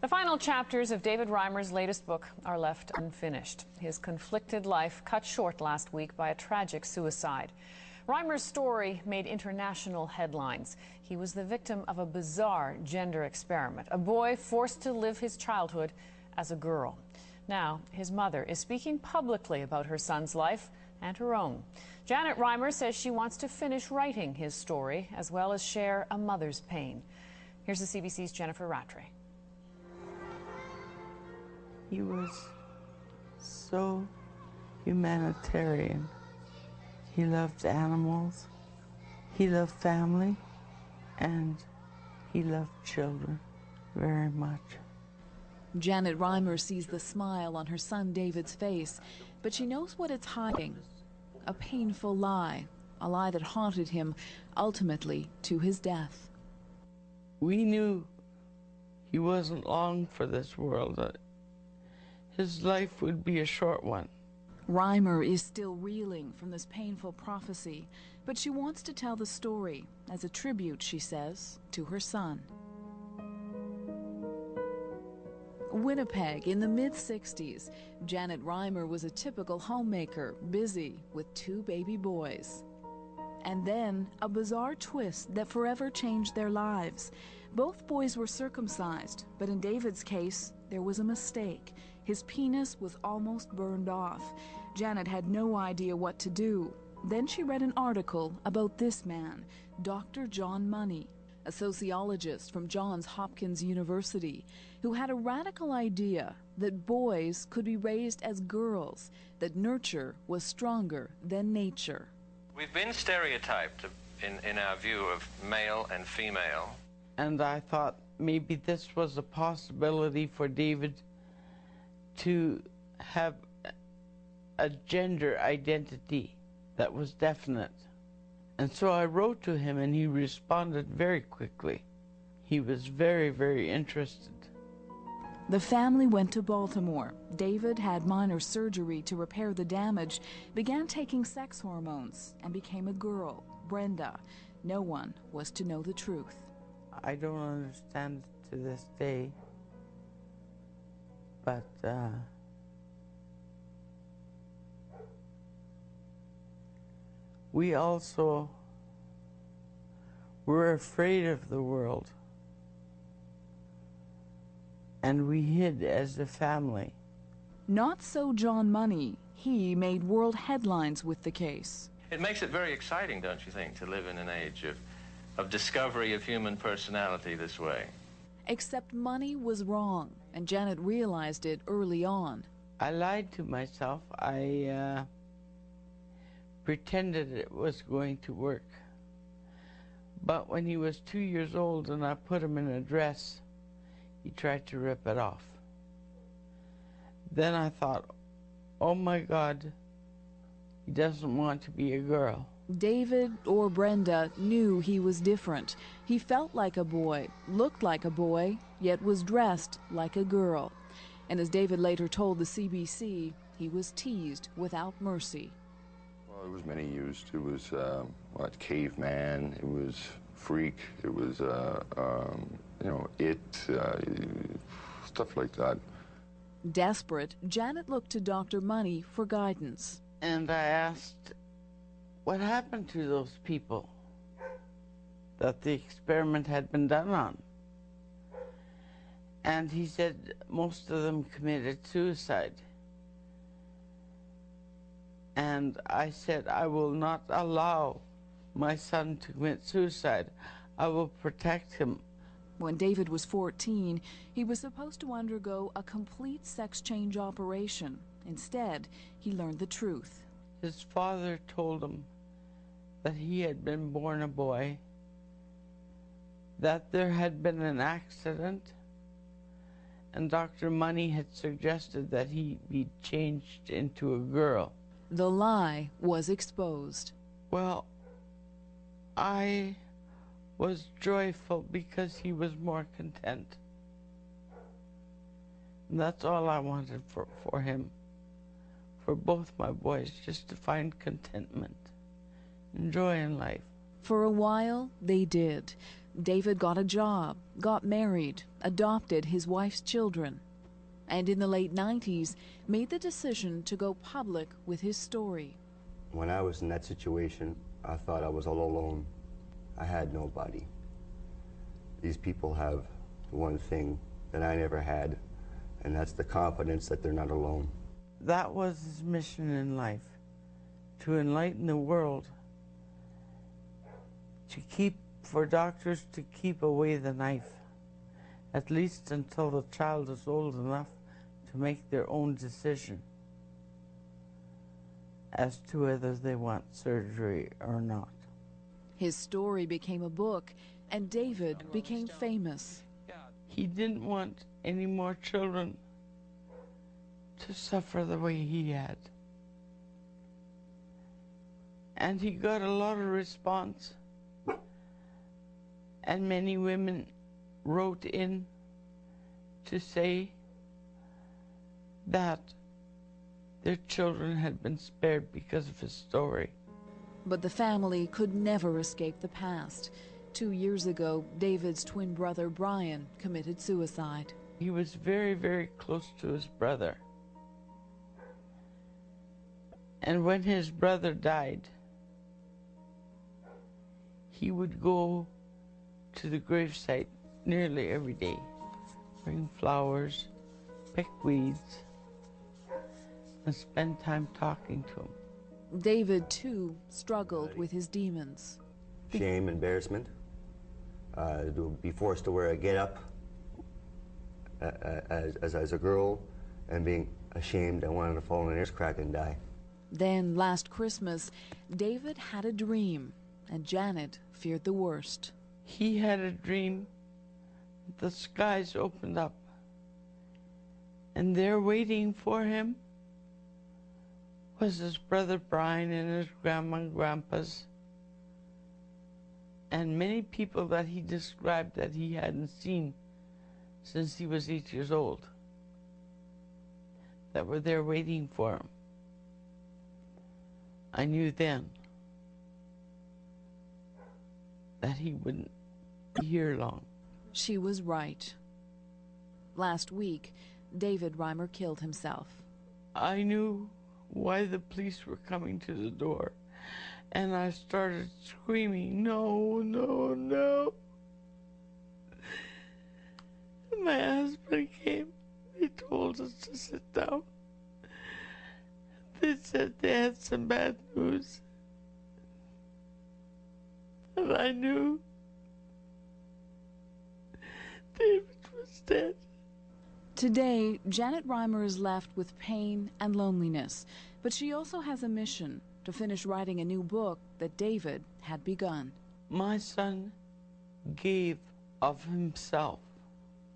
The final chapters of David Reimer's latest book are left unfinished. His conflicted life cut short last week by a tragic suicide. Reimer's story made international headlines. He was the victim of a bizarre gender experiment, a boy forced to live his childhood as a girl. Now, his mother is speaking publicly about her son's life and her own. Janet Reimer says she wants to finish writing his story as well as share a mother's pain. Here's the CBC's Jennifer Rattray. He was so humanitarian. He loved animals, he loved family, and he loved children very much. Janet Reimer sees the smile on her son David's face, but she knows what it's hiding. A painful lie, a lie that haunted him, ultimately to his death. We knew he wasn't long for this world. His life would be a short one. Reimer is still reeling from this painful prophecy, but she wants to tell the story as a tribute, she says, to her son. Winnipeg in the mid-60s, Janet Reimer was a typical homemaker, busy with 2 baby boys. And then a bizarre twist that forever changed their lives. Both boys were circumcised, but in David's case, there was a mistake. His penis was almost burned off. Janet had no idea what to do. Then she read an article about this man, Dr. Johnie Money'u, a sociologist from Johns Hopkins University, who had a radical idea that boys could be raised as girls, that nurture was stronger than nature. We've been stereotyped in our view of male and female. And I thought maybe this was a possibility for David to have a gender identity that was definite. And so I wrote to him and he responded very quickly. He was very, very interested. The family went to Baltimore. David had minor surgery to repair the damage, began taking sex hormones, and became a girl, Brenda. No one was to know the truth. I don't understand it to this day, but we also were afraid of the world, and we hid as a family. Not so Johnie Money'u. He made world headlines with the case. It makes it very exciting, don't you think, to live in an age of discovery of human personality this way. Except Money'u was wrong, and Janet realized it early on. I lied to myself. I pretended it was going to work. But when he was 2 years old and I put him in a dress, he tried to rip it off. Then I thought, oh my God, he doesn't want to be a girl. David or Brenda knew he was different. He felt like a boy, looked like a boy, yet was dressed like a girl. And as David later told the CBC, he was teased without mercy. Well, it was many used. It was, caveman, it was freak, it was, stuff like that. Desperate, Janet looked to Dr. Money'u for guidance. And I asked, what happened to those people that the experiment had been done on? And he said most of them committed suicide. And I said, I will not allow my son to commit suicide. I will protect him. When David was 14, he was supposed to undergo a complete sex change operation. Instead, he learned the truth. His father told him that he had been born a boy, that there had been an accident, and Dr. Money'u had suggested that he be changed into a girl. The lie was exposed. Well, I was joyful because he was more content. And that's all I wanted for him, for both my boys, just to find contentment and joy in life. For a while, they did. David got a job, got married, adopted his wife's children, and in the late 90s made the decision to go public with his story. When I was in that situation, I thought I was all alone. I had nobody. These people have one thing that I never had, and that's the confidence that they're not alone. That was his mission in life, to enlighten the world, for doctors to keep away the knife, at least until the child is old enough to make their own decision as to whether they want surgery or not. His story became a book, and David became famous. He didn't want any more children to suffer the way he had. And he got a lot of response, and many women wrote in to say that their children had been spared because of his story. But the family could never escape the past. 2 years ago, David's twin brother Brian committed suicide. He was very, very close to his brother. And when his brother died, he would go to the gravesite nearly every day, bring flowers, pick weeds, and spend time talking to him. David, too, struggled with his demons. Shame, embarrassment, to be forced to wear a get-up as a girl, and being ashamed and wanting to fall in an air crack and die. Then, last Christmas, David had a dream, and Janet feared the worst. He had a dream that the skies opened up, and there waiting for him was his brother Brian and his grandma and grandpas, and many people that he described that he hadn't seen since he was 8 years old, that were there waiting for him. I knew then that he wouldn't be here long. She was right. Last week, David Reimer killed himself. I knew why the police were coming to the door, and I started screaming, "No, no, no." My husband came. They told us to sit down. They said they had some bad news. And I knew David was dead. Today, Janet Reimer is left with pain and loneliness, but she also has a mission to finish writing a new book that David had begun. My son gave of himself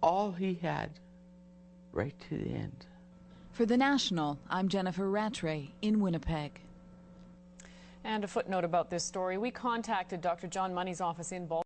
all he had, right to the end. For The National, I'm Jennifer Rattray in Winnipeg. And a footnote about this story. We contacted Dr. John Money's office in Baltimore.